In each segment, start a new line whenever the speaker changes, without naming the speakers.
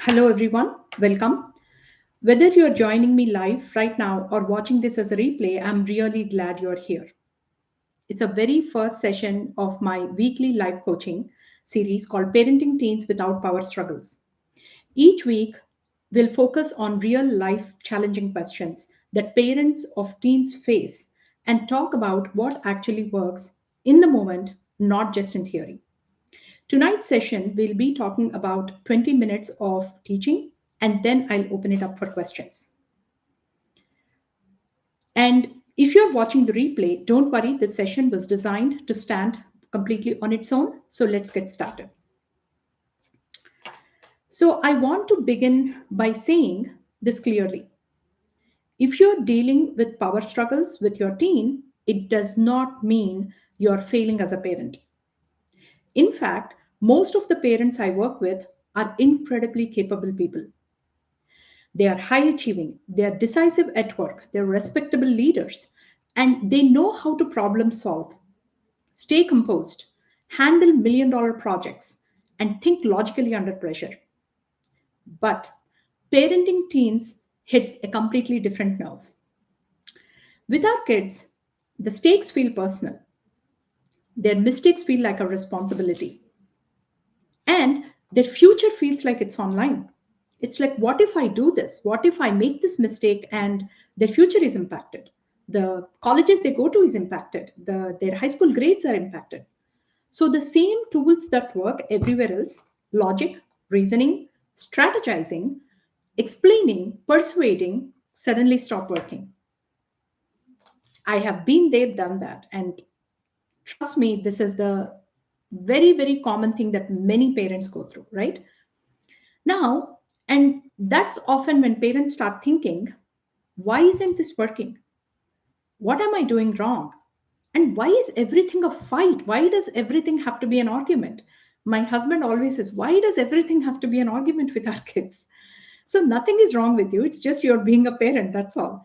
Hello, everyone. Welcome. Whether you're joining me live right now or watching this as a replay, I'm really glad you're here. It's a very first session of my weekly live coaching series called Parenting Teens Without Power Struggles. Each week, we'll focus on real life challenging questions that parents of teens face and talk about what actually works in the moment, not just in theory. Tonight's session, we'll be talking about 20 minutes of teaching and then I'll open it up for questions. And if you're watching the replay, don't worry, this session was designed to stand completely on its own. So let's get started. So I want to begin by saying this clearly. If you're dealing with power struggles with your teen, it does not mean you're failing as a parent. In fact, most of the parents I work with are incredibly capable people. They are high achieving, they are decisive at work, they're respectable leaders, and they know how to problem solve, stay composed, handle $1 million projects, and think logically under pressure. But parenting teens hits a completely different nerve. With our kids, the stakes feel personal, their mistakes feel like a responsibility, and their future feels like it's online. It's like, what if I do this? What if I make this mistake and their future is impacted? The colleges they go to is impacted. Their high school grades are impacted. So the same tools that work everywhere else, logic, reasoning, strategizing, explaining, persuading, suddenly stop working. I have been there, done that. And trust me, this is the very, very common thing that many parents go through, right? Now, and that's often when parents start thinking, why isn't this working? What am I doing wrong? And why is everything a fight? Why does everything have to be an argument? My husband always says, why does everything have to be an argument with our kids? So nothing is wrong with you. It's just you're being a parent. That's all.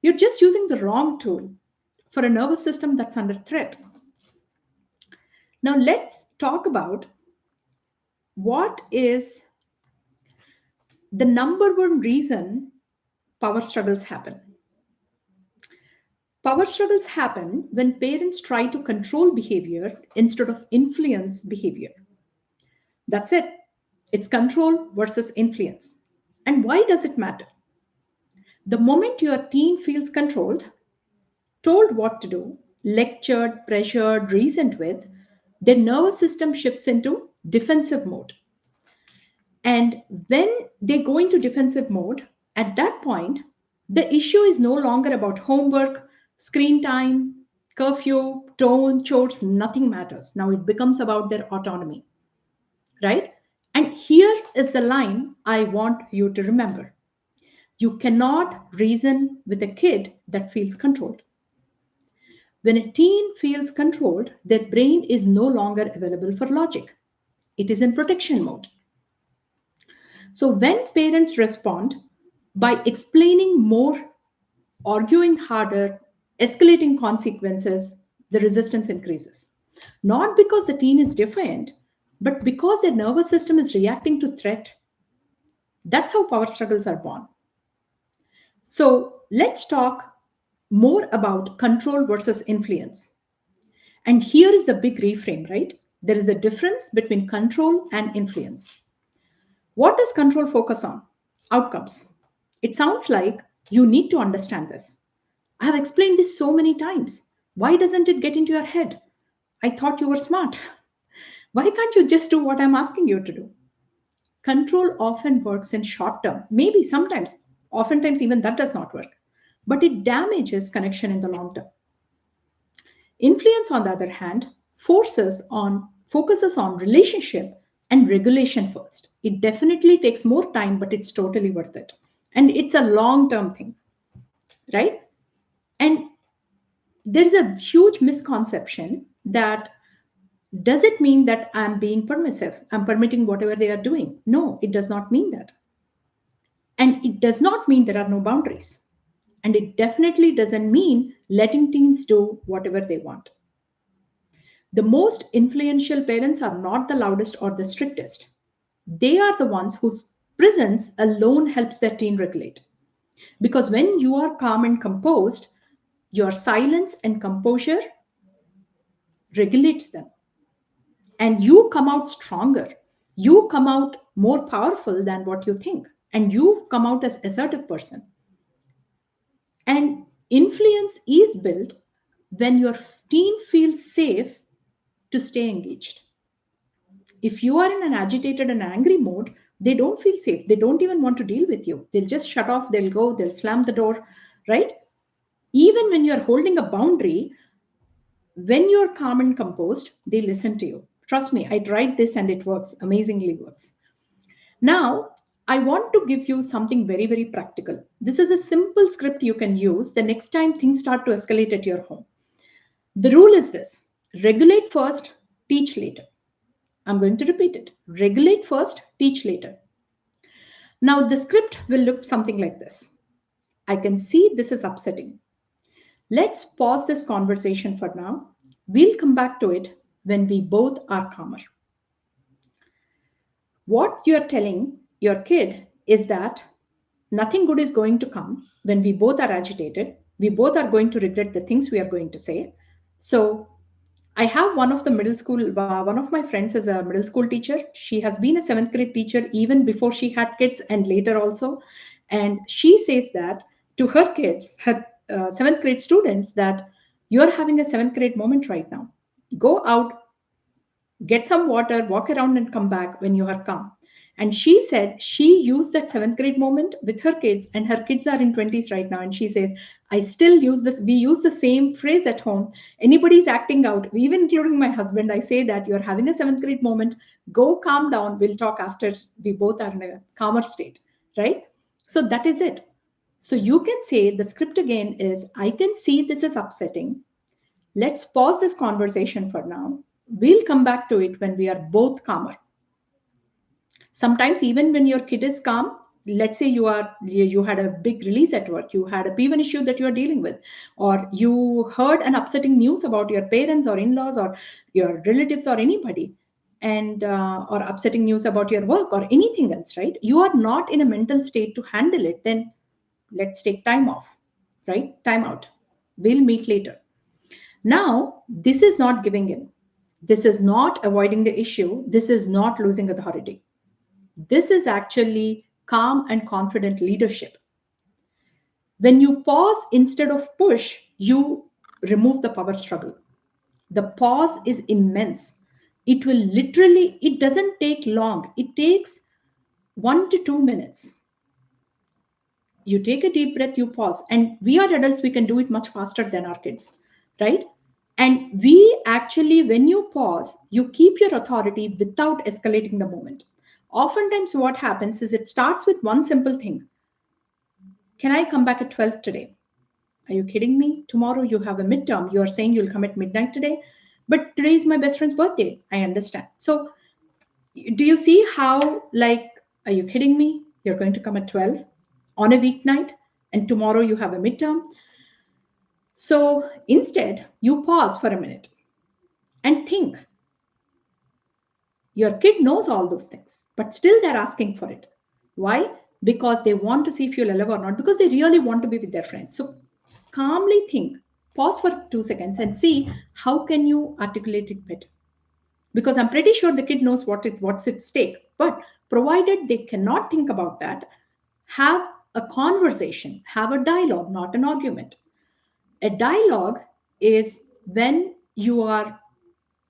You're just using the wrong tool for a nervous system that's under threat. Now let's talk about what is the number one reason power struggles happen. Power struggles happen when parents try to control behavior instead of influence behavior. That's it. It's control versus influence. And why does it matter? The moment your teen feels controlled, told what to do, lectured, pressured, reasoned with, their nervous system shifts into defensive mode. And when they go into defensive mode, at that point, the issue is no longer about homework, screen time, curfew, tone, chores, nothing matters. Now it becomes about their autonomy, right? And here is the line I want you to remember. You cannot reason with a kid that feels controlled. When a teen feels controlled, their brain is no longer available for logic. It is in protection mode. So when parents respond by explaining more, arguing harder, escalating consequences, the resistance increases. Not because the teen is defiant, but because their nervous system is reacting to threat. That's how power struggles are born. So let's talk more about control versus influence. And here is the big reframe, right? There is a difference between control and influence. What does control focus on? Outcomes. It sounds like you need to understand this. I have explained this so many times. Why doesn't it get into your head? I thought you were smart. Why can't you just do what I'm asking you to do? Control often works in short term. Maybe sometimes, oftentimes, even that does not work. But it damages connection in the long term. Influence, on the other hand, focuses on relationship and regulation first. It definitely takes more time, but it's totally worth it. And it's a long-term thing, right? And there is a huge misconception that does it mean that I'm being permissive? I'm permitting whatever they are doing. No, it does not mean that. And it does not mean there are no boundaries. And it definitely doesn't mean letting teens do whatever they want. The most influential parents are not the loudest or the strictest. They are the ones who Presence alone helps their teen regulate. Because when you are calm and composed, your silence and composure regulates them. And you come out stronger. You come out more powerful than what you think. And you come out as assertive person. And influence is built when your teen feels safe to stay engaged. If you are in an agitated and angry mode, they don't feel safe. They don't even want to deal with you. They'll just shut off, they'll go, they'll slam the door, right? Even when you're holding a boundary, when you're calm and composed, they listen to you. Trust me, I tried this and it works, amazingly works. Now, I want to give you something very, very practical. This is a simple script you can use the next time things start to escalate at your home. The rule is this: regulate first, teach later. I'm going to repeat it. Regulate first, teach later. Now, the script will look something like this. I can see this is upsetting. Let's pause this conversation for now. We'll come back to it when we both are calmer. What you're telling your kid is that nothing good is going to come when we both are agitated. We both are going to regret the things we are going to say. So I have one of my friends is a middle school teacher. She has been a seventh grade teacher even before she had kids and later also. And she says that to her kids, her seventh grade students, that you're having a seventh grade moment right now. Go out, get some water, walk around and come back when you are calm. And she said she used that seventh grade moment with her kids, and her kids are in 20s right now. And she says, I still use this. We use the same phrase at home. Anybody's acting out, even including my husband, I say that you're having a seventh grade moment. Go calm down. We'll talk after we both are in a calmer state, right? So that is it. So you can say the script again is, I can see this is upsetting. Let's pause this conversation for now. We'll come back to it when we are both calmer. Sometimes even when your kid is calm, let's say you had a big release at work, you had a P1 issue that you are dealing with, or you heard an upsetting news about your parents or in-laws or your relatives or anybody, and or upsetting news about your work or anything else, right? You are not in a mental state to handle it. Then let's take time off, right? Time out. We'll meet later. Now, this is not giving in. This is not avoiding the issue. This is not losing authority. This is actually calm and confident leadership. When you pause instead of push, you remove the power struggle. The pause is immense. It doesn't take long. It takes 1 to 2 minutes. You take a deep breath, you pause. And we are adults, we can do it much faster than our kids, right? And we actually, when you pause, you keep your authority without escalating the moment. Oftentimes, what happens is it starts with one simple thing. Can I come back at 12 today? Are you kidding me? Tomorrow you have a midterm. You are saying you'll come at midnight today. But today is my best friend's birthday. I understand. So, do you see how, like, are you kidding me? You're going to come at 12 on a weeknight, and tomorrow you have a midterm. So, instead, you pause for a minute and think. Your kid knows all those things, but still they're asking for it. Why? Because they want to see if you'll alive or not, because they really want to be with their friends. So calmly think, pause for 2 seconds and see how can you articulate it better. Because I'm pretty sure the kid knows what's at stake. But provided they cannot think about that, have a conversation, have a dialogue, not an argument. A dialogue is when you are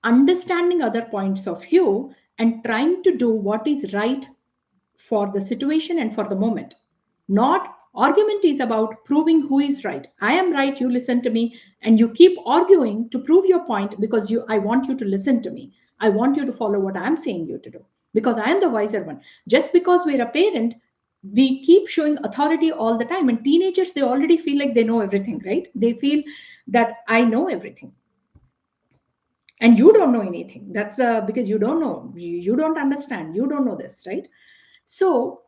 understanding other points of view and trying to do what is right for the situation and for the moment. Not argument is about proving who is right. I am right, you listen to me, and you keep arguing to prove your point because I want you to listen to me. I want you to follow what I'm saying you to do because I am the wiser one. Just because we're a parent, we keep showing authority all the time. And teenagers, they already feel like they know everything, right? They feel that I know everything and you don't know anything. That's because you don't know, you don't understand, you don't know this, right? So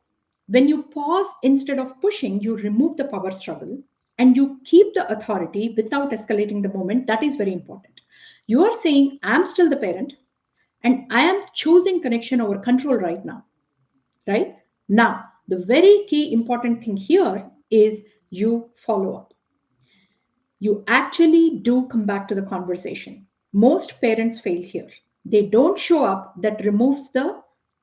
when you pause instead of pushing, you remove the power struggle and you keep the authority without escalating the moment. That is very important. You are saying, I'm still the parent and I am choosing connection over control right now, right? Now, the very key important thing here is you follow up. You actually do come back to the conversation. Most parents fail here. They don't show up, that removes the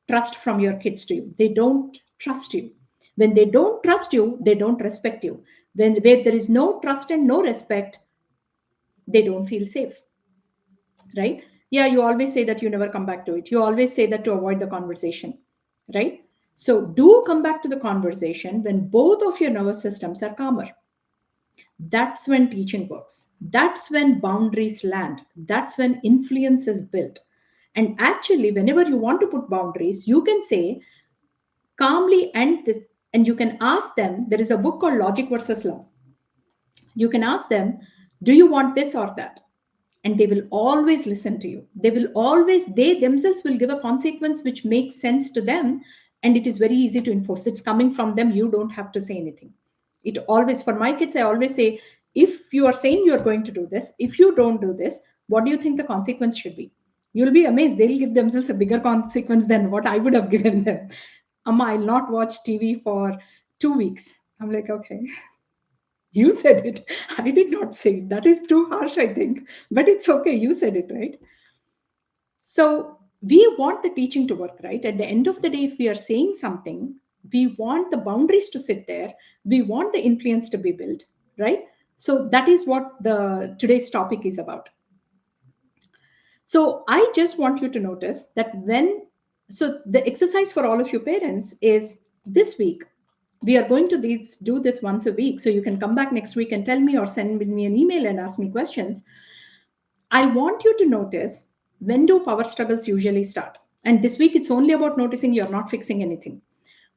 trust from your kids to you. They don't trust you. When they don't trust you, they don't respect you. When where there is no trust and no respect, they don't feel safe, right? Yeah, you always say that you never come back to it. You always say that to avoid the conversation, right? So do come back to the conversation when both of your nervous systems are calmer. That's when teaching works. That's when boundaries land. That's when influence is built. And actually, whenever you want to put boundaries, you can say calmly and this, and you can ask them. There is a book called Logic versus Love. You can ask them, do you want this or that? And they will always listen to you. They will always, they themselves will give a consequence which makes sense to them. And it is very easy to enforce. It's coming from them. You don't have to say anything. It always, for my kids, I always say, if you are saying you are going to do this, if you don't do this, what do you think the consequence should be? You'll be amazed. They'll give themselves a bigger consequence than what I would have given them. Amma, I'll not watch TV for 2 weeks. I'm like, okay, you said it. I did not say it. That is too harsh, I think. But it's okay. You said it, right? So we want the teaching to work, right? At the end of the day, if we are saying something, we want the boundaries to sit there. We want the influence to be built, right? So that is what the today's topic is about. So I just want you to notice that so the exercise for all of you parents is this week. We are going to do this once a week. So you can come back next week and tell me or send me an email and ask me questions. I want you to notice, when do power struggles usually start? And this week it's only about noticing you're not fixing anything.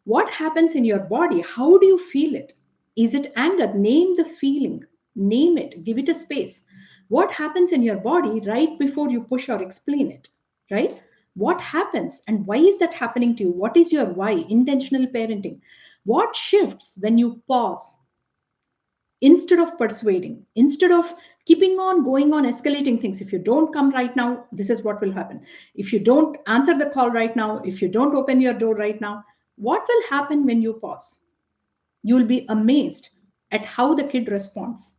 What happens in your body? How do you feel it? Is it anger? Name the feeling. Name it. Give it a space. What happens in your body right before you push or explain it? Right? What happens and why is that happening to you? What is your why? Intentional parenting. What shifts when you pause instead of persuading, instead of keeping on going on escalating things? If you don't come right now, this is what will happen. If you don't answer the call right now, if you don't open your door right now, what will happen when you pause? You'll be amazed at how the kid responds,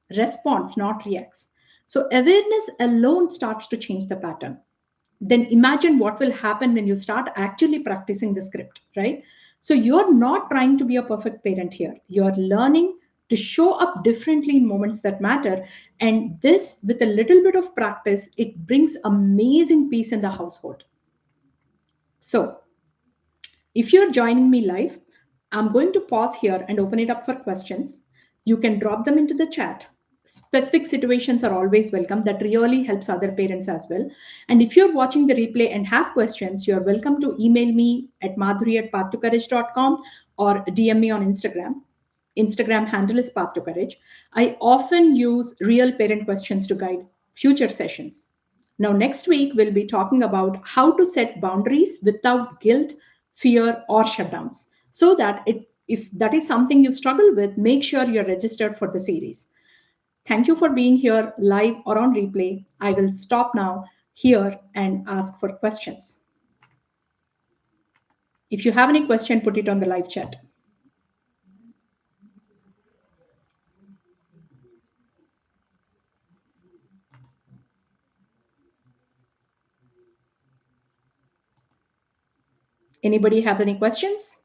not reacts. So awareness alone starts to change the pattern. Then imagine what will happen when you start actually practicing the script, right? So you're not trying to be a perfect parent here. You're learning to show up differently in moments that matter. And this, with a little bit of practice, it brings amazing peace in the household. So if you're joining me live, I'm going to pause here and open it up for questions. You can drop them into the chat. Specific situations are always welcome. That really helps other parents as well. And if you're watching the replay and have questions, you're welcome to email me at madhuri@path2courage.com or DM me on Instagram. Instagram handle is Path2Courage. I often use real parent questions to guide future sessions. Now, next week, we'll be talking about how to set boundaries without guilt, fear, or shutdowns. So that if that is something you struggle with, make sure you're registered for the series. Thank you for being here live or on replay. I will stop now here and ask for questions. If you have any question, put it on the live chat. Anybody have any questions?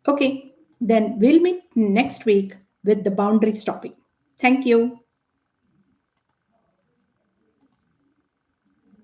Okay, then we'll meet next week with the boundaries topic. Thank you.